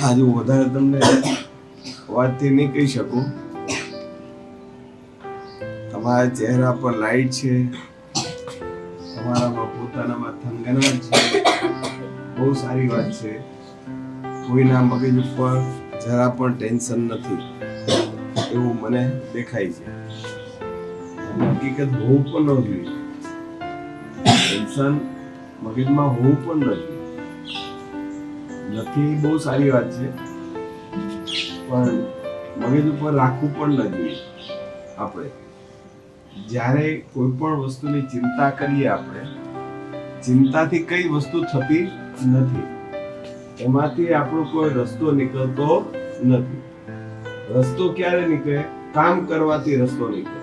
આજે વધારે તમને વાતથી નહીં કહી શકું. તમારા ચહેરા પર લાઈટ છે, તમારામાં પોતાનામાં થનગનાટ છે, બહુ સારી વાત છે. કોઈના મગજ ઉપર જરા પણ ટેન્શન નથી એવું મને દેખાય છે. હકીકત હોવું પણ ન જોઈએ, ટેન્શન મગજમાં હોવું પણ નથી. બહુ સારી વાત છે, પણ મગજ ઉપર રાખવું પણ ન જોઈએ. આપણે જ્યારે કોઈ પણ વસ્તુની ચિંતા કરીએ, આપણે ચિંતાથી કઈ વસ્તુ થતી નથી, એમાંથી આપણો કોઈ રસ્તો નીકળતો નથી. રસ્તો ક્યારે નીકળે? કામ કરવાથી રસ્તો નીકળે.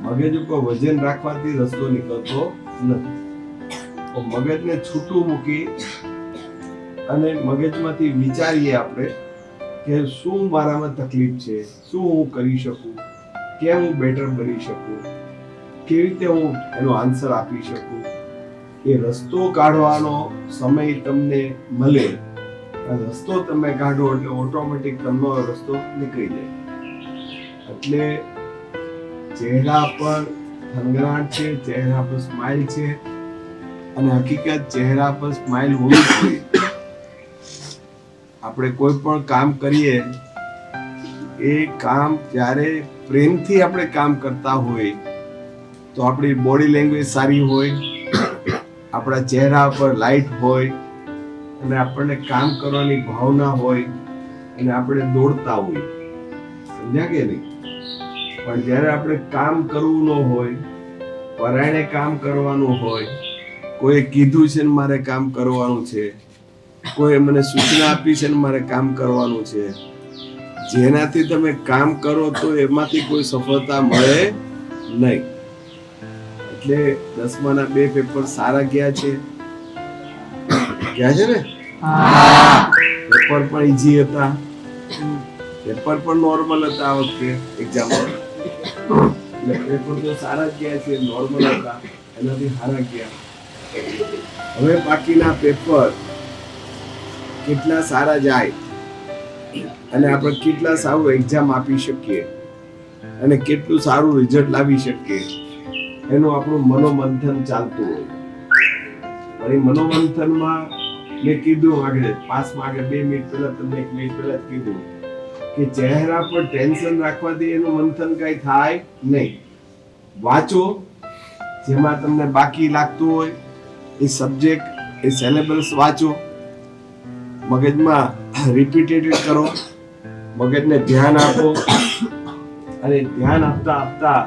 મગજ ઉપર વજન રાખવાથી રસ્તો નીકળતો નથી. મગજને છૂટું મૂકી અને મગજમાંથી વિચારીએ આપણે કે શું મારામાં તકલીફ છે, શું હું કરી શકું, કેમ હું બેટર બની શકું, કેવી રીતે હું એનો આન્સર આપી શકું. એ રસ્તો કાઢવાનો સમય તમને મળે, રસ્તો તમે કાઢો એટલે ઓટોમેટિક તમારો રસ્તો નીકળી જાય. એટલે ચહેરા પર થનગનાટ છે, ચહેરા પર સ્માઈલ છે, અને હકીકત ચહેરા પર સ્માઈલ હોવી જોઈએ. આપણે કોઈ પણ કામ કરીએ, એ કામ જ્યારે પ્રેમથી આપણે કામ કરતા હોય તો આપણી બોડી લેંગ્વેજ સારી હોય, આપણા ચહેરા પર લાઈટ હોય, અને આપણને કામ કરવાની ભાવના હોય, અને આપણે દોડતા હોય. સમજ્યા કે નહીં? પણ જ્યારે આપણે કામ કરવું ન હોય, પરાયણે કામ કરવાનું હોય, કોઈ કીધું છે ને મારે કામ કરવાનું છે, કોઈ મને સૂચના આપી છે ને મારે કામ કરવાનું છે, જેનાથી તમે કામ કરો તો એમાંથી કોઈ સફળતા મળે નહીં. એટલે 10માના 2 પેપર સારા ગયા છે. ગયા છે ને? પેપર પણ ઈઝી હતા, પેપર પણ નોર્મલ હતા. આ વખતે એક્ઝામ એટલે પેપર તો સારા ગયા છે, નોર્મલ હતા, એનાથી સારા ગયા. હવે બાકીના પેપર કેટલા સારા જાય અને આપણે કેટલા સારું એક્ઝામ આપી શકીએ અને કેટલું સારું રિઝલ્ટ લાવી શકીએ, એનું આપણું મનોમંથન ચાલતું હોય. અને મનોમંથનમાં મેં કીધું આગળ પાસમાં આગળ 2 મિનિટ પહેલા તમને 1 મિનિટ પહેલા જ કીધું કે ચહેરા પર ટેન્શન રાખવાથી એનું મંથન કઈ થાય નહીં. વાંચો, જેમાં તમને બાકી લાગતું હોય એ સબ્જેક્ટ, એ સિલેબસ વાંચો, મગજમાં રિપીટેડ કરો, મગજને ધ્યાન આપો, અને ધ્યાન આપતા આપતા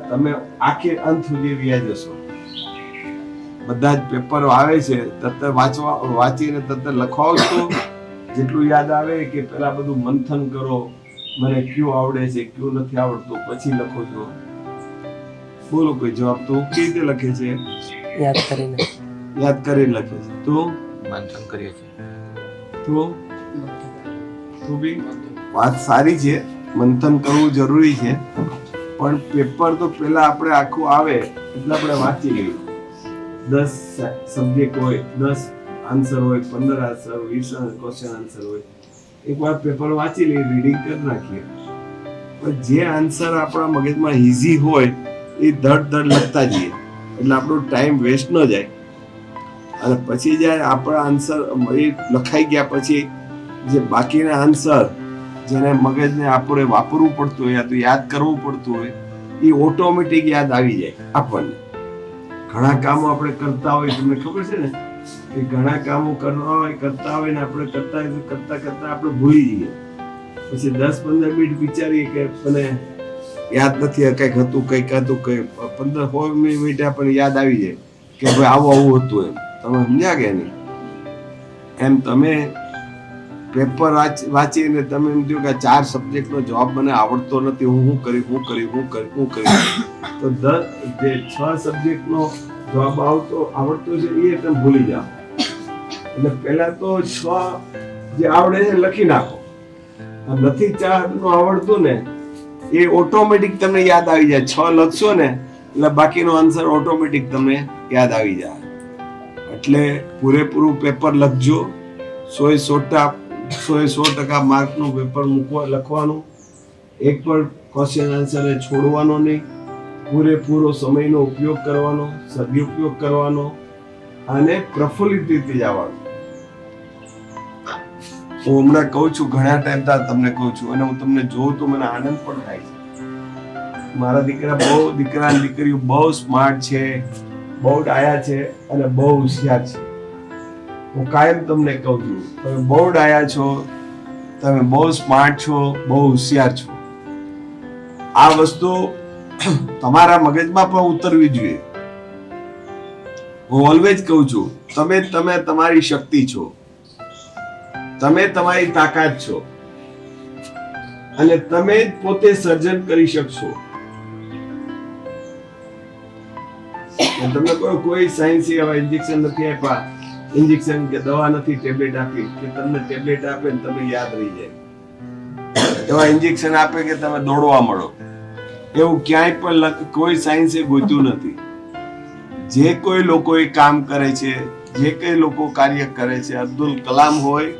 તમે આખે અંત સુધી વ્યા જશો. બધા જ પેપરો આવે છે તરત વાંચીને તરત લખવાઓ, જેટલું યાદ આવે કે પેલા બધું મંથન કરો, મને કયું આવડે છે કયું નથી આવડતું, પછી લખો છો. બોલો કોઈ જવાબ. તો કેવી રીતે લખે છે? યાદ કરીને લખે છે. તો મંથન કરીએ છીએ. તો બી વાત સારી છે, મંથન કરવું જરૂરી છે, પણ પેપર તો પેલા આપણે આખું આવે એટલે આપણે વાંચી લઈએ. 10 સબ્જેક્ટ હોય, 10 આન્સર હોય, 15 આન્સર હોય, 20 ક્વેશ્ચન આન્સર હોય, એકવાર પેપર વાંચી લઈએ, રીડિંગ કરી નાખીએ. પણ જે આન્સર આપણા મગજમાં ઈઝી હોય એ ધડ લખતા જઈએ, એટલે આપણો ટાઈમ વેસ્ટ ન જાય. અને પછી જ્યારે આપણા આન્સર એ લખાઈ ગયા પછી જે બાકીના આન્સર જેને મગજને આપણે વાપરવું પડતું હોય, તો યાદ કરવું પડતું હોય, એ ઓટોમેટિક યાદ આવી જાય આપણને. ઘણા કામો આપણે કરતા હોય, તમને ખબર છે ને કે ઘણા કામો કરતા હોય ને આપણે કરતા આપણે ભૂલી જઈએ. પછી 10-15 મિનિટ વિચારીએ કે મને યાદ નથી, કંઈક હતું, કંઈક 15-16 મિનિટે આપણને યાદ આવી જાય કે ભાઈ આવું હતું. એમ તમે સમજ્યા કે નહીં? એમ તમે પેપર વાંચીને તમે એમ કહો કે 4 સબ્જેક્ટનો જવાબ મને આવડતો નથી, હું કરી તો 6 સબ્જેક્ટનો જવાબ આવડતો છે એ તમે ભૂલી જાઓ. એટલે પહેલા તો 6 જે આવડે છે લખી નાખો. નથી 4 નું આવડતું ને એ ઓટોમેટિક તમને યાદ આવી જાય. 6 લખશો ને એટલે બાકીનો આન્સર ઓટોમેટિક તમને યાદ આવી જાય. એટલે પૂરેપૂરું પેપર લખજો, 100% માર્કનું પેપર લખવાનું, એક પણ ક્વેશ્ચન આન્સર છોડવાનો નહીં, પૂરેપૂરો સમયનો ઉપયોગ કરવાનો, સદુપયોગ કરવાનો અને પ્રફુલ્લિત રીતે જવાનું. હું હમણાં કહું છું, ઘણા ટાઈમ તમને કહું છું, અને હું તમને જોઉં તો મને આનંદ પણ થાય છે. મારા દીકરા અને દીકરીઓ બહુ સ્માર્ટ છે, બહુ ડાયા છે અને બહુ હોશિયાર છે. હું કાયમ તમને કહું છું, તમે બહુ ડાયા છો, તમે બહુ સ્માર્ટ છો, બહુ હોશિયાર છો. આ વસ્તુ તમારા મગજમાં પણ ઉતરવી જોઈએ. હું ઓલવેઝ કહું છું, તમે તમારી શક્તિ છો, તમે તમારી તાકાત છો અને તમે પોતે સર્જન કરી શકશો. તમને કોઈ સાયન્સ ઇન્જેક્શન નથી આપ્યા, ઇન્જેક્શન કે દવા નથી, ટેબ્લેટ આપી કે તમને ટેબ્લેટ આપે ને તમે યાદ રહી જાય, એવા ઇન્જેક્શન આપે કે તમે દોડવા મળો, એવું ક્યાંય પણ કોઈ સાયન્સે ગોત્યું નથી. જે કોઈ લોકો એ કામ કરે છે, જે કઈ લોકો કાર્ય કરે છે, અબ્દુલ કલામ હોય,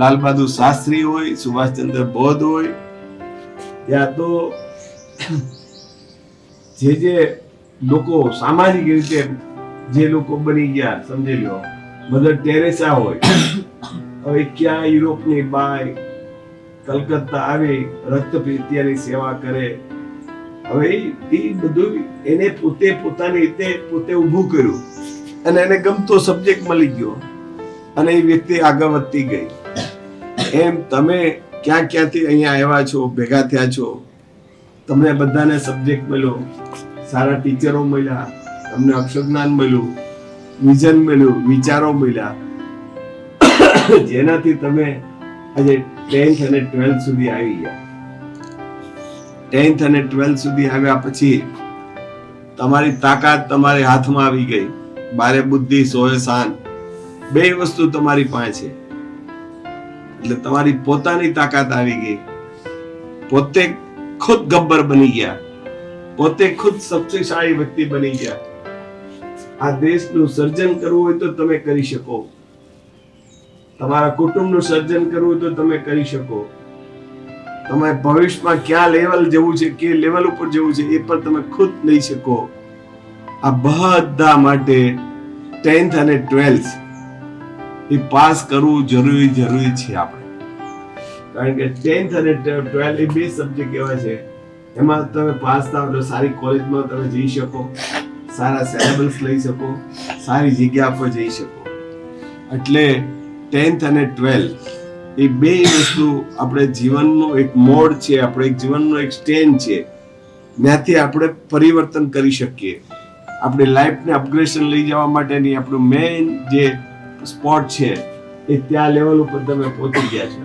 લાલ બહાદુર શાસ્ત્રી હોય, સુભાષચંદ્ર બોઝ હોય, યા તો જે લોકો સામાજિક રીતે જે લોકો બની ગયા, સમજી લો મધર ટેરેસા હોય, હવે ક્યાં યુરોપની બાય કલકત્તા આવી રક્તપીતિયાની સેવા કરે. હવે એ બધું એને પોતાની રીતે પોતે ઊભું કર્યું અને એને ગમતો સબ્જેક્ટ મળી ગયો અને એ વ્યક્તિ આગળ વધતી ગઈ. એમ તમે ક્યાંથી અહીંયા આવ્યા છો, ભેગા થયા છો, તમને બધાને સબ્જેક્ટ મળ્યો, સારા ટીચરો મળ્યા, તમને અક્ષરજ્ઞાન મળ્યું, વિઝન મળ્યું, વિચારો મળ્યા, જેનાથી તમે આજે 10th અને 12th સુધી આવી ગયા. 10th અને 12th સુધી આવ્યા પછી તમારી તાકાત તમારી હાથમાં આવી ગઈ. બારે બુદ્ધિ સોએ શાન, બે વસ્તુ તમારી પાસે છે. એટલે તમારી પોતાની તાકાત આવી ગઈ. પોતે ખુદ ગબ્બર બની ગયા, પોતે ખુદ શક્તિશાળી વ્યક્તિ બની ગયા. આ દેશનું સર્જન કરવું હોય તો તમે કરી શકો, તમારા કુટુંબનું સર્જન કરવું હોય તો તમે કરી શકો, તમારે ભવિષ્યમાં ક્યાં લેવલ જવું છે, કે લેવલ ઉપર જવું છે, એ પણ તમે ખુદ લઈ શકો. આ બધા માટે 10th અને 12th એ પાસ કરવું જરૂરી છે આપણે. કારણ કે 10th અને 12th એ બે સબ્જેક્ટ એવા છે, એમાં તમે પાસ થાવ તો સારી કોલેજમાં તમે જઈ શકો, સારા સિલેબસ લઈ શકો, સારી જગ્યા પર જઈ શકો. એટલે 10th અને 12th એ બે વસ્તુ આપણે જીવનનો એક મોડ છે, આપણે એક જીવનનો એક સ્ટેન્ડ છે, ત્યાંથી આપણે પરિવર્તન કરી શકીએ. આપણી લાઈફને અપગ્રેડેશન લઈ જવા માટેની આપણું મેઇન જે સ્પોટ છે એ ત્યાં લેવલ ઉપર તમે પહોંચી ગયા છો.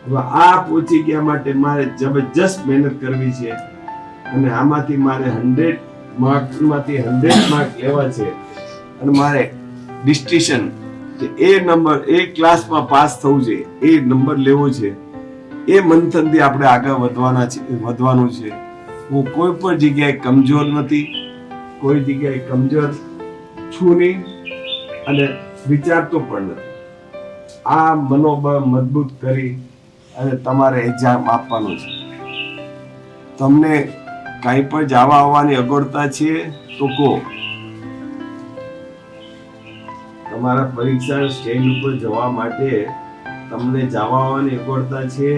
હવે આ પહોંચી ગયા માટે મારે જબરજસ્ત મહેનત કરવી છે અને આમાંથી મારે 100 માર્કમાંથી 100 માર્ક લેવા છે અને મારે ડિસ્ટિંક્શન એ નંબર એ ક્લાસમાં પાસ થવું છે, એ નંબર લેવો છે. એ મંથનથી આપણે આગળ વધવાનું છે. હું કોઈ પણ જગ્યાએ કમજોર નથી, કોઈ જગ્યાએ કમજોર છું નહીં અને વિચારતો પણ નથી. આ મનોબળ મજબૂત કરી અને તમારે એક્ઝામ આપવાનું છે. તમને કાંઈ પણ જવા આવવાની અગવડતા છે તો કહો. તમારા પરીક્ષા સ્ટેજ ઉપર જવા માટે તમને જવા આવવાની અગવડતા છે?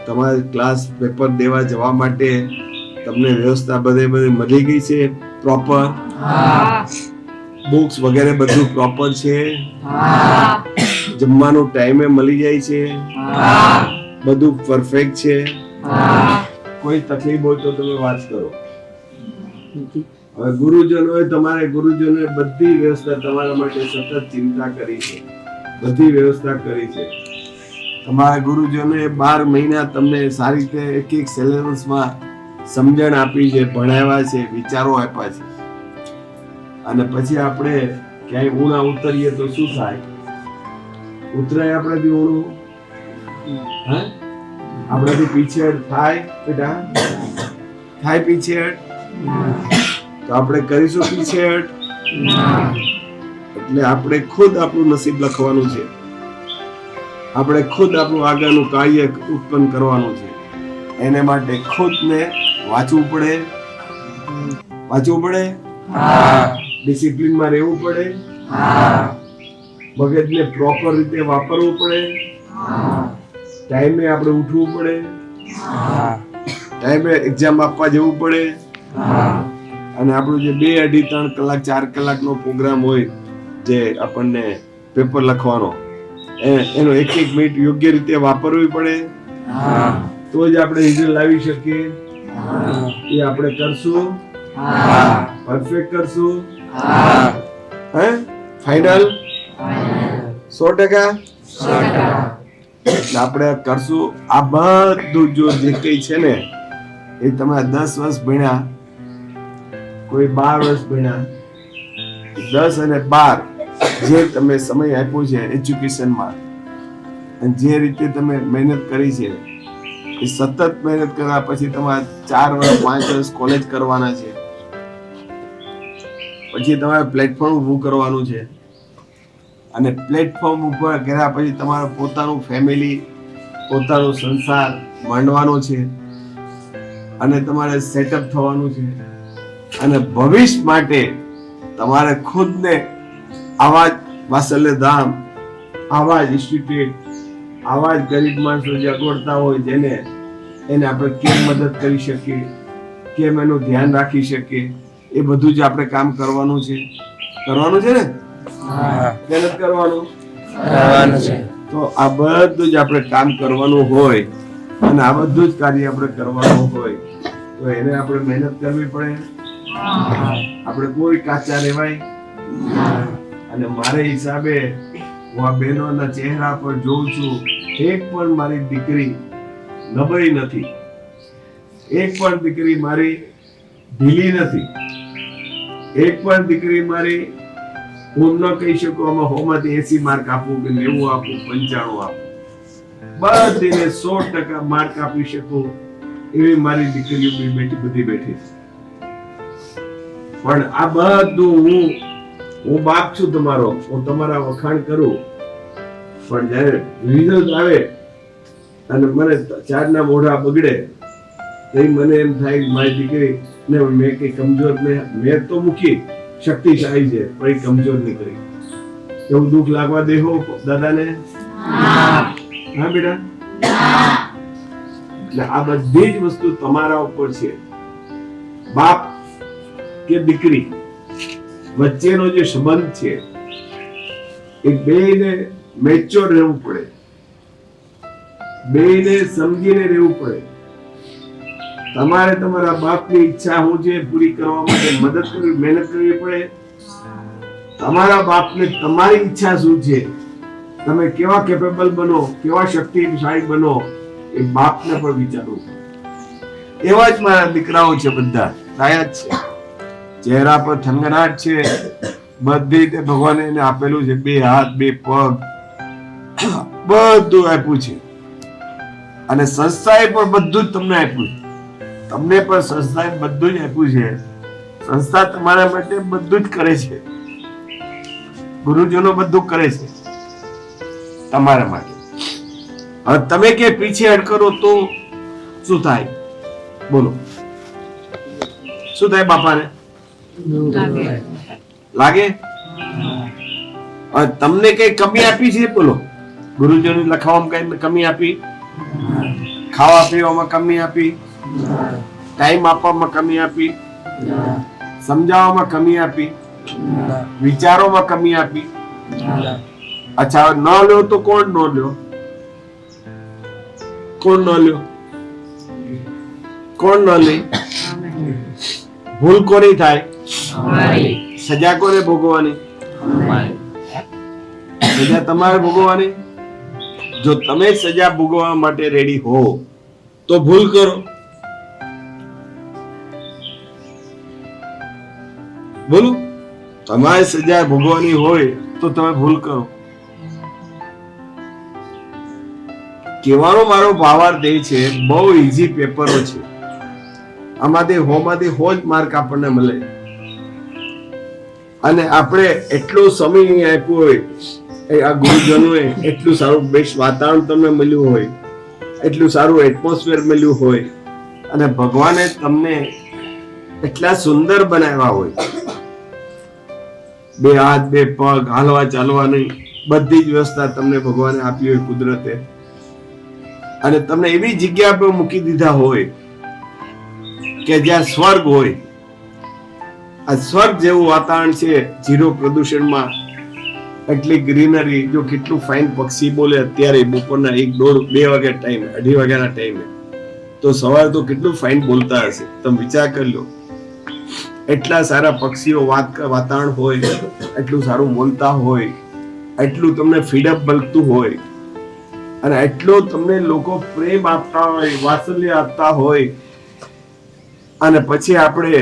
તમારે ક્લાસ પેપર દેવા જવા માટે તમને વ્યવસ્થા બધે મળી ગઈ છે પ્રોપર? બુક્સ વગેરે બધું પ્રોપર છે? જમવાનું ટાઈમે મળી જાય છે? બધું પરફેક્ટ છે? કોઈ તકલીફ હોય તો તમે વાત કરો. હવે ગુરુજનોએ બધી વ્યવસ્થા તમારા માટે સતત ચિંતા કરી છે, બધી વ્યવસ્થા કરી છે. તમારા ગુરુજનોએ 12 મહિના તમને સારી રીતે એક સિલેબસમાં સમજણ આપી છે, ભણાવ્યા છે, વિચારો આપ્યા છે. અને પછી આપણે ક્યાંય ઊણા ઉતરીએ તો શું થાય? ઉતરાય આપણાથી ઊણું? આપણાથી પીછેડ થાય બેટા? થાય પીછેડ? તો આપણે કરીશું પીછેડ? એટલે આપણે ખુદ આપણું નસીબ લખવાનું છે, આપણે ખુદ આપણું આગળનું કાર્ય ઉત્પન્ન કરવાનું છે. એને માટે ખુદને વાંચવું પડે, ડિસિપ્લિનમાં રહેવું પડે, મગજને પ્રોપર રીતે વાપરવું પડે, ટાઈમે આપણે ઉઠવું પડે, ટાઈમે એક્ઝામ આપવા જવું પડે, અને આપણું જે 2, 2.5, 3 કલાક 4 કલાકનો પ્રોગ્રામ હોય જે આપણને પેપર લખવાનો, એનો 1 મિનિટ યોગ્ય રીતે વાપરવી પડે, તો જ આપણે રિઝલ્ટ લાવી શકીએ. એ આપણે કરશું, પરફેક્ટ કરશું, ફાઇનલ 100%. એટલે આપણે કરશું. આ બધું જો જે કઈ છે ને એ તમે 10 વર્ષ ભણ્યા, કોઈ 12 વર્ષ ભણ્યા, 10 અને 12 જે તમે સમય આપ્યો છે એજ્યુકેશનમાં, અને જે રીતે તમે મહેનત કરી છે, એ સતત મહેનત કર્યા પછી તમારે 4 વર્ષ 5 વર્ષ કોલેજ કરવાના છે, પછી તમારે પ્લેટફોર્મ ઊભું કરવાનું છે, અને પ્લેટફોર્મ ઉપર કર્યા પછી તમારે પોતાનું ફેમિલી, પોતાનો સંસાર માંડવાનો છે, અને તમારે સેટઅપ થવાનું છે, અને ભવિષ્ય માટે તમારે ખુદને આવા જ વાત્સલ્ય ધામ, આવા જ ઇન્સ્ટિટ્યૂટ, આવા જ ગરીબ માણસો જે અગવડતા હોય જેને એને આપણે કેમ મદદ કરી શકીએ, કેમ એનું ધ્યાન રાખી શકીએ, એ બધું જ આપણે કામ કરવાનું છે. કરવાનું છે ને? મહેનત કરવાનું છે. તો આ બધું જ આપણે કામ કરવાનું હોય, અને આ બધું જ કાર્ય આપણે કરવાનું હોય, તો એને આપણે મહેનત કરવી પડે. આપણે કોઈ કાચા રહેવાય. અને મારા હિસાબે હું આ બહેનોના ચહેરા પર જોઉં છું, એક પણ મારી દીકરી નબળી નથી, એક પણ દીકરી મારી ઢીલી નથી, એક પણ દીકરી મારી હું ન કહી શકું આમાં 100માંથી 80 માર્ક આપું કે 90 આપું 95 આપું, બધીને 100% માર્ક આપી શકું એવી મારી દીકરીઓ બધી બેઠી છે. પણ આ બધું હું બાપ છું તમારો, હું તમારા વખાણ કરું, પણ જયારે રિઝલ્ટ આવે અને મને 4ના મોઢા બગડે તો મને એમ થાય મારી દીકરી ને મેં કઈ કમજોર મેં તો મૂકી શક્તિશાળી છે પણ એ કમજોર નીકળી, એવું દુઃખ લાગવા દેવો દાદાને? હા બેટા. એટલે આ બધી જ વસ્તુ તમારા ઉપર છે. બાપ કે દીકરી વચ્ચેનો જે સંબંધ છે એ બેયને મેચ્યોર રહેવું પડે, બેયને સમજીને રહેવું પડે. તમારે તમારા બાપની ઈચ્છા શું છે પૂરી કરવા માટે મદદ કરવી, મહેનત કરવી પડે. તમારા બાપને તમારી ઈચ્છા શું છે, તમે કેવા કેપેબલ બનો, કેવા શક્તિશાળી બનો, એ બાપને પણ વિચારવું પડે. એવા જ મારા દીકરાઓ છે, બધા રાયા જ છે, ચહેરા પર થનગનાટ છે, બધી રીતે ભગવાને એને આપેલું છે, 2 હાથ 2 પગ બધું આપ્યું છે, અને સંસ્થાએ પણ બધું જ તમને આપ્યું છે. તમને પણ સંસ્થાએ બધું જ આપ્યું છે. સંસ્થા તમારા માટે બધું જ કરે છે, ગુરુજનો બધું કરે છે તમારા માટે. હવે તમે કે પીછેહટ કરો તો શું થાય? બોલો, શું થાય? બાપાને લાગે? તમને કઈ કમી આપી છે? બોલો, ગુરુજનો લખાવવામાં કઈ કમી આપી? ખાવા પીવામાં કમી આપી? ટાઈમ આપવામાં કમી આપી? સમજાવવામાં કમી આપી? વિચારોમાં કમી આપી? અચ્છા, ન લ્યો તો કોણ ન લ્યો? કોણ ન લ્યો? કોણ ન લે? ભૂલ કોની થાય? સજા કોને ભોગવવાની? સજા તમારે ભોગવવાની. જો તમે સજા ભોગવવા માટે રેડી હો તો ભૂલ કરો. બોલો, તમારે સજા ભોગવવાની હોય તો તમે ભૂલ કરો. કહેવાનો મારો ભાવાર્થ એ છે, બહુ ઈઝી પેપરો છે, આમાંથી 100 જ માર્ક આપણને મળે. અને આપણે એટલો સમય આપ્યો હોય, આ ગુરુજનોએ એટલું સારું બેસ્ટ વાતાવરણ તમને મળ્યું હોય, એટલું સારું એટમોસ્ફિયર મળ્યું હોય, અને ભગવાને તમને એટલા સુંદર બનાવ્યા હોય, બે હાથ બે પગ, હાલવા ચાલવાની બધી જ વ્યવસ્થા તમને ભગવાને આપી હોય કુદરતે, અને તમને એવી જગ્યા પર મૂકી દીધા હોય કે જ્યાં સ્વર્ગ હોય. આ સ્વર્ગ જેવું વાતાવરણ છે, ઝીરો પ્રદૂષણમાં, એટલી ગ્રીનરી. જો કેટલું ફાઇન પક્ષી બોલે અત્યારે બપોરના 1-2 વાગ્યા ટાઈમે, 2:30 વાગ્યાના ટાઈમે, તો સવારે તો કેટલું ફાઇન બોલતા હશે, તમે વિચાર કરી લો. એટલા સારા પક્ષીઓ વાતાવરણ હોય, એટલું સારું બોલતા હોય, એટલું તમને ફ્રીડમ મળતું હોય, અને એટલો તમને લોકો પ્રેમ આપતા હોય, વાત્સલ્ય આપતા હોય, અને પછી આપણે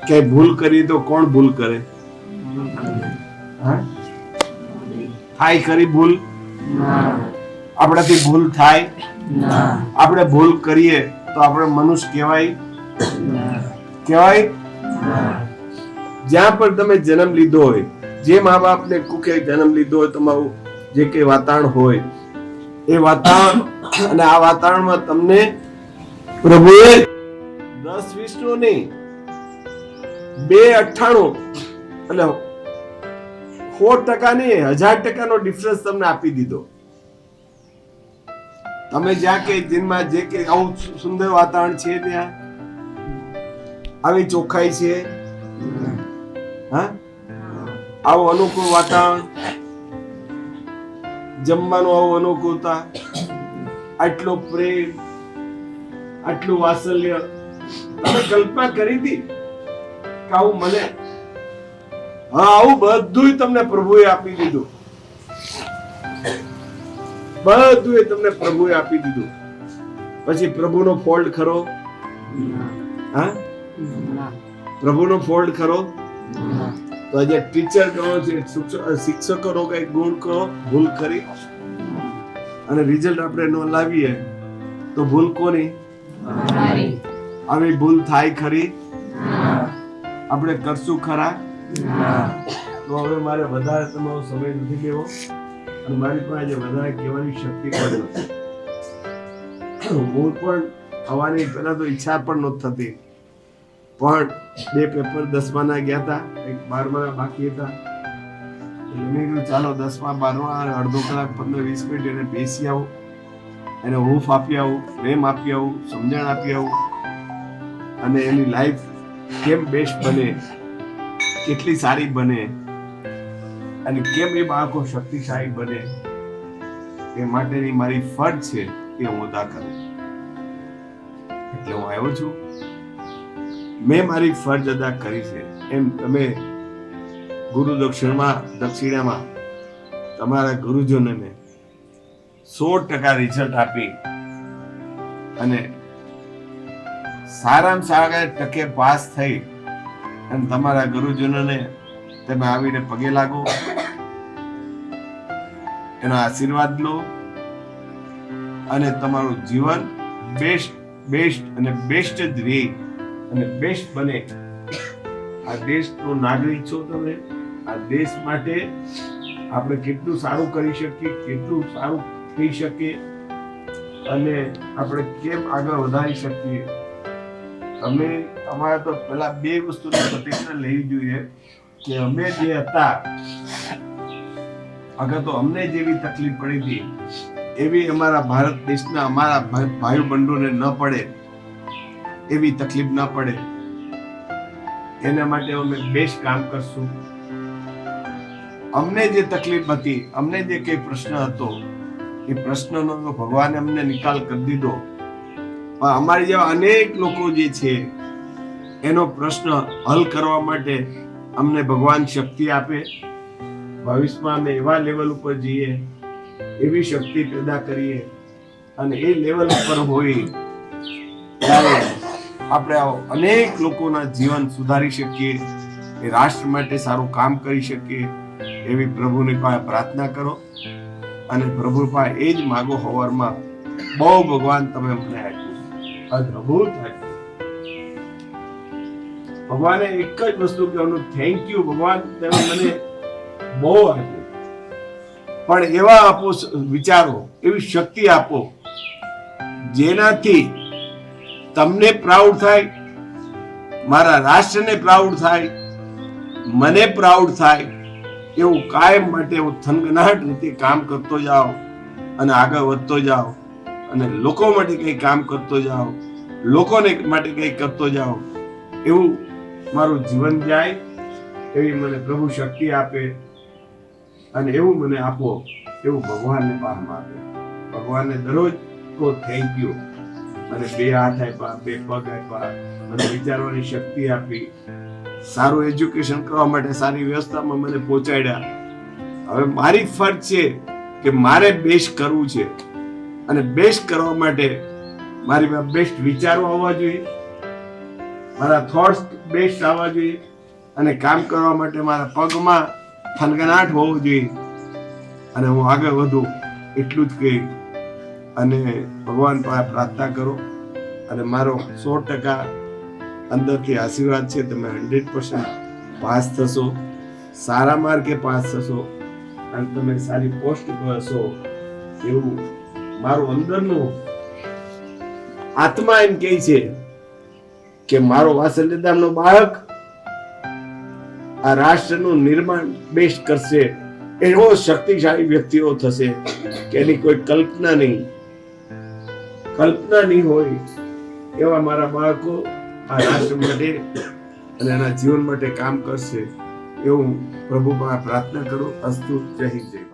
ક્યાંય ભૂલ કરીએ તો કોણ ભૂલ કરે? થાય ખરી ભૂલ? આપણાથી ભૂલ થાય? આપણે ભૂલ કરીએ તો આપણે મનુષ્ય કહેવાય? જ્યાં પણ તમે જન્મ લીધો હોય, જે મા બાપને કુખે જન્મ લીધો હોય, તમારું જે કઈ વાતાવરણ હોય, એ વાતાવરણ, અને આ વાતાવરણમાં તમને પ્રભુએ 10-20 નો નહીં, 298 એટલે 100% નહીં, 1000% ડિફરન્સ તમને આપી દીધો. તમે જ્યાં કે જીનમાં જે કે આવું સુંદર વાતાવરણ છે, ત્યાં આવી ચોખ્ખાઈ છે, હા, આવું અનુકૂળ વાતાવરણ, જમવાનું આવું અનુકૂળતા, આટલો પ્રેમ, આટલું વાત્સલ્ય, તમે કલ્પના કરી હતી કે આવું મને? હા, આવું બધું તમને પ્રભુએ આપી દીધું. બધું તમને પ્રભુએ આપી દીધું. પછી પ્રભુનો ફોલ્ટ ખરો? હા, પ્રભુનો ફોલ્ટ ખરો? તો આજે ટીચર કહો છે, શિક્ષકોનો કઈ ગુણ કહો, ભૂલ ખરી? અને રિઝલ્ટ આપણે ન લાવીએ તો ભૂલ કોની? આવી ભૂલ થાય ખરી? આપણે કરશું ખરા? તો હવે મારે વધારે તમારો સમય નથી લેવો, અને મારી પાસે વધારે કહેવાની શક્તિ પણ નથી. હું પણ આવવાની પહેલા તો ઈચ્છા પણ નહોતી થતી, પણ 2 પેપર 10માના ગયા હતા, 12માના બાકી હતા, એટલે મેં કીધું ચાલો 10મા 12મા અડધો કલાક 15-20 મિનિટ એને બેસી આવું, એને હૂફ આપી આવું, પ્રેમ આપી આવું, સમજણ આપી આવું, અને એની લાઈફ કેમ બેસ્ટ બને, કેટલી સારી બને, અને કેમ એ બાળકો શક્તિશાળી બને, એ માટેની મારી ફરજ છે એ હું અદા કરું. એટલે હું આવ્યો છું. મેં મારી ફરજ અદા કરી છે, એમ તમે ગુરુ દક્ષિણામાં તમારા ગુરુજનોને 100% રિઝલ્ટ આપી, અને સારામાં સારા ટકે પાસ થઈ, અને તમારા ગુરુજનોને તમે આવીને પગે લાગો, એનો આશીર્વાદ લો, અને તમારું જીવન બેસ્ટ અને બેસ્ટ જ રહે, અને બેસ્ટ બને. આ દેશનો નાગરિક છો તમે. આ દેશ માટે આપણે કેટલું સારું કરી શકીએ, કેટલું સારું થઈ શકે, અને આપણે કેમ આગળ વધારી શકીએ. અમે અમારે તો પેલા 2 વસ્તુની પ્રતિજ્ઞા લેવી જોઈએ કે અમે જે હતા, અગર તો અમને જેવી તકલીફ પડી હતી એવી અમારા ભારત દેશના અમારા ભાઈ બંધુને ન પડે, એવી તકલીફ ન પડે, એના માટે અમે બેસ્ટ કામ કરશું. અમને જે તકલીફ હતી, અમને જે કઈ પ્રશ્ન હતો, એ પ્રશ્નનો ભગવાને અમને નિકાલ કરી દીધો. પણ અમારી જેવા અનેક લોકો જે છે એનો પ્રશ્ન હલ કરવા માટે અમને ભગવાન શક્તિ આપે. ભવિષ્યમાં અમે એવા લેવલ ઉપર જઈએ, એવી શક્તિ પેદા કરીએ, અને એ લેવલ ઉપર હોય ત્યારે આપણે અનેક લોકોના જીવન સુધારી શકીએ, એ રાષ્ટ્ર માટે સારું કામ કરી શકીએ, એવી પ્રભુની પાસે પ્રાર્થના કરો, અને પ્રભુ પાસે એ જ માગો. હવારમાં બહુ ભગવાન તમે અમને આપ્યું, અદ્ભુત આપ્યું. ભગવાને એક જ વસ્તુ કહેવાનું, થેન્ક યુ ભગવાન, તમે મને બહુ આપ્યું, પણ એવા આપો વિચારો, એવી શક્તિ આપો જેનાથી તમને પ્રાઉડ થાય, મારા રાષ્ટ્રને પ્રાઉડ થાય, મને પ્રાઉડ થાય. એવું કાયમ માટે હું થનગનાટ રીતે કામ કરતો જાઓ અને આગળ વધતો જાઓ અને લોકો માટે કંઈ કામ કરતો જાઓ, લોકોને માટે કંઈ કરતો જાઓ. એવું મારું જીવન જાય, એવી મને પ્રભુ શક્તિ આપે અને એવું મને આપો, એવું ભગવાનને પામ આપે. ભગવાનને દરરોજ કહો થેન્ક યુ. મને 2 હાથ આપ્યા, 2 પગ આપ્યા, મને વિચારવાની શક્તિ આપી, સારું એજ્યુકેશન કરવા માટે સારી વ્યવસ્થામાં મને પહોંચાડ્યા. હવે મારી ફરજ છે કે મારે બેસ્ટ કરવું છે અને બેસ્ટ કરવા માટે મારી પાસે બેસ્ટ વિચારો આવવા જોઈએ, મારા થોટ્સ બેસ્ટ આવવા જોઈએ અને કામ કરવા માટે મારા પગમાં થનગનાટ હોવો જોઈએ અને હું આગળ વધું, એટલું જ કહી અને ભગવાન પાસે પ્રાર્થના કરો. અને મારો 100% અંદરથી આશીર્વાદ છે, તમે 100% પાસ થશો, સારા માર્કે પાસ થશો અને તમે સારી પોસ્ટ પર હશો, એવું મારું અંદરનું આત્મા એમ કહે છે કે મારો વાસલ્યધામનો બાળક આ રાષ્ટ્રનું નિર્માણ બેસ્ટ કરશે. એવો શક્તિશાળી વ્યક્તિઓ થશે કે એની કોઈ કલ્પના નહીં હોય એવા મારા બાળકો આ રાષ્ટ્ર માટે અને એના જીવન માટે કામ કરશે. એવું પ્રભુ પાસે પ્રાર્થના કરું. અસ્તુ. જય હિન્દ, જય ભારત.